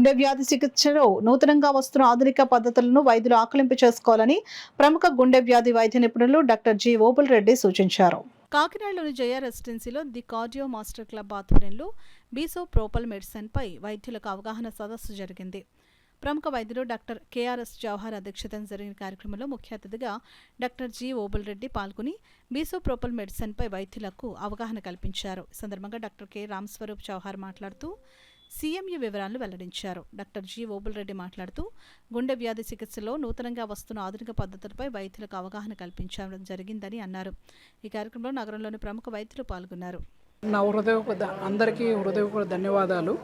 గుండె వ్యాధి చికిత్సలో నూతనంగా వస్తున్న ఆధునిక పద్ధతులను వైద్యులు ఆకలింపు చేసుకోవాలని ప్రముఖ గుండె వ్యాధి వైద్య నిపుణులు డాక్టర్ జి ఓబుల్ రెడ్డి సూచించారు. కాకినాడలోని జయ రెసిడెన్సీలో ది కార్డియో మాస్టర్ క్లబ్ ఆధ్వర్యంలో బీసోప్రోపల్ మెడిసిన్పై వైద్యులకు అవగాహన సదస్సు జరిగింది. ప్రముఖ వైద్యులు డాక్టర్ కెఆర్ఎస్ జవహర్ అధ్యక్షతన జరిగిన కార్యక్రమంలో ముఖ్య అతిథిగా డాక్టర్ జి ఓబుల్ రెడ్డి పాల్గొని బీసోప్రోపల్ మెడిసిన్పై వైద్యులకు అవగాహన కల్పించారు. ఈ సందర్భంగా డాక్టర్ కె రామస్వరూప్ జవహర్ మాట్లాడుతూ సీఎంయు వివరాలను వెల్లడించారు. డాక్టర్ జి ఓబుల్ రెడ్డి మాట్లాడుతూ గుండె వ్యాధి చికిత్సలో నూతనంగా వస్తున్న ఆధునిక పద్ధతులపై వైద్యులకు అవగాహన కల్పించడం జరిగిందని అన్నారు. ఈ కార్యక్రమంలో నగరంలోని ప్రముఖ వైద్యులు పాల్గొన్నారు. అందరికీ హృదయపూర్వక ధన్యవాదాలు.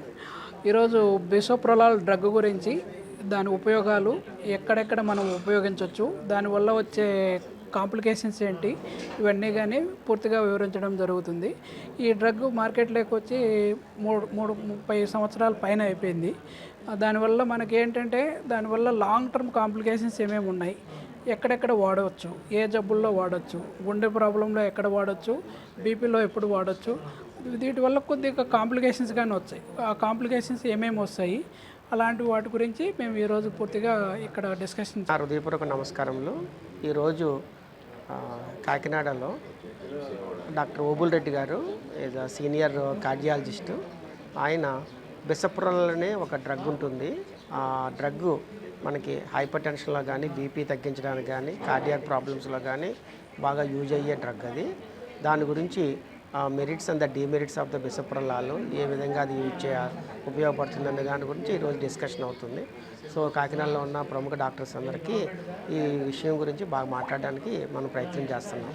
ఈరోజు బిసోప్రొలాల్ డ్రగ్ గురించి, దాని ఉపయోగాలు, ఎక్కడెక్కడ మనం ఉపయోగించవచ్చు, దానివల్ల వచ్చే కాంప్లికేషన్స్ ఏంటి, ఇవన్నీ కానీ పూర్తిగా వివరించడం జరుగుతుంది. ఈ డ్రగ్ మార్కెట్లోకి వచ్చి 30 సంవత్సరాల పైన అయిపోయింది. దానివల్ల మనకి ఏంటంటే దానివల్ల లాంగ్ టర్మ్ కాంప్లికేషన్స్ ఏమేమి ఉన్నాయి, ఎక్కడెక్కడ వాడవచ్చు, ఏ జబ్బుల్లో వాడచ్చు, గుండె ప్రాబ్లంలో ఎక్కడ వాడచ్చు, బీపీలో ఎప్పుడు వాడచ్చు, వీటి వల్ల కొద్దిగా కాంప్లికేషన్స్ కానీ వచ్చాయి. ఆ కాంప్లికేషన్స్ ఏమేమి వస్తాయి, అలాంటి వాటి గురించి మేము ఈరోజు పూర్తిగా ఇక్కడ డిస్కషన్. హృదయపూర్వక నమస్కారములు. ఈరోజు కాకినాడలో డాక్టర్ ఓబుల్ రెడ్డి గారు ఈజ్ సీనియర్ కార్డియాలజిస్టు. ఆయన బిసప్రోల్ అనే ఒక డ్రగ్ ఉంటుంది. ఆ డ్రగ్ మనకి హైపర్ టెన్షన్లో కానీ, బీపీ తగ్గించడానికి కానీ, కార్డియాక్ ప్రాబ్లమ్స్లో కానీ బాగా యూజ్ అయ్యే డ్రగ్ అది. దాని గురించి merits and the demerits of the bisoprolol, ఏ విధంగా అది ఉపయోగపడుతుంది అనే దాని గురించి ఈరోజు డిస్కషన్ అవుతుంది. సో కాకినాడలో ఉన్న ప్రముఖ డాక్టర్స్ అందరికీ ఈ విషయం గురించి బాగా మాట్లాడడానికి మనం ప్రయత్నం చేస్తున్నాం.